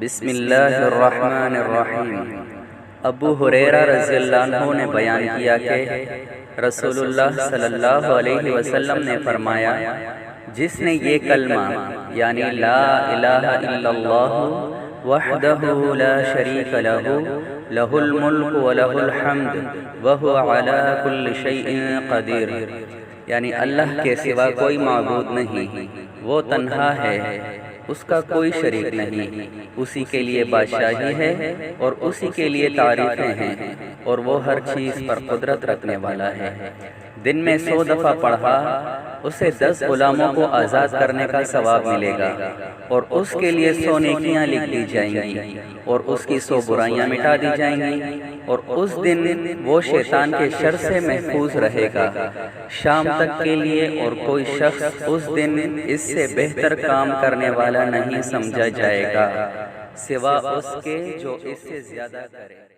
بسم اللہ الرحمن الرحیم۔ ابو ہریرہ رضی اللہ عنہ نے بیان کیا کہ رسول اللہ صلی اللہ علیہ وسلم نے فرمایا، جس نے یہ کلمہ یعنی لا الہ الا اللہ وحدہ لا شریک لہ لہ الملک ولہ الحمد وہو علی کل شیء قدیر، یعنی اللہ کے سوا کوئی معبود نہیں، وہ تنہا ہے، اس کا کوئی شریک نہیں، اسی کے لیے بادشاہی ہے اور اسی کے لیے تعریفیں ہیں، اور وہ ہر چیز پر قدرت رکھنے والا ہے۔ دن میں 100 دفعہ پڑھا اسے 10 غلاموں کو آزاد کرنے کا ثواب ملے گا، اور اس کے لیے 100 نیکیاں لکھ دی جائیں گی، اور اس کی 100 برائیاں مٹا دی جائیں گی، اور اس دن وہ شیطان کے شر سے محفوظ رہے گا شام تک کے لیے، اور کوئی شخص اس دن اس سے بہتر کام کرنے والا نہیں سمجھا جائے گا سوا اس کے جو اس سے زیادہ کرے۔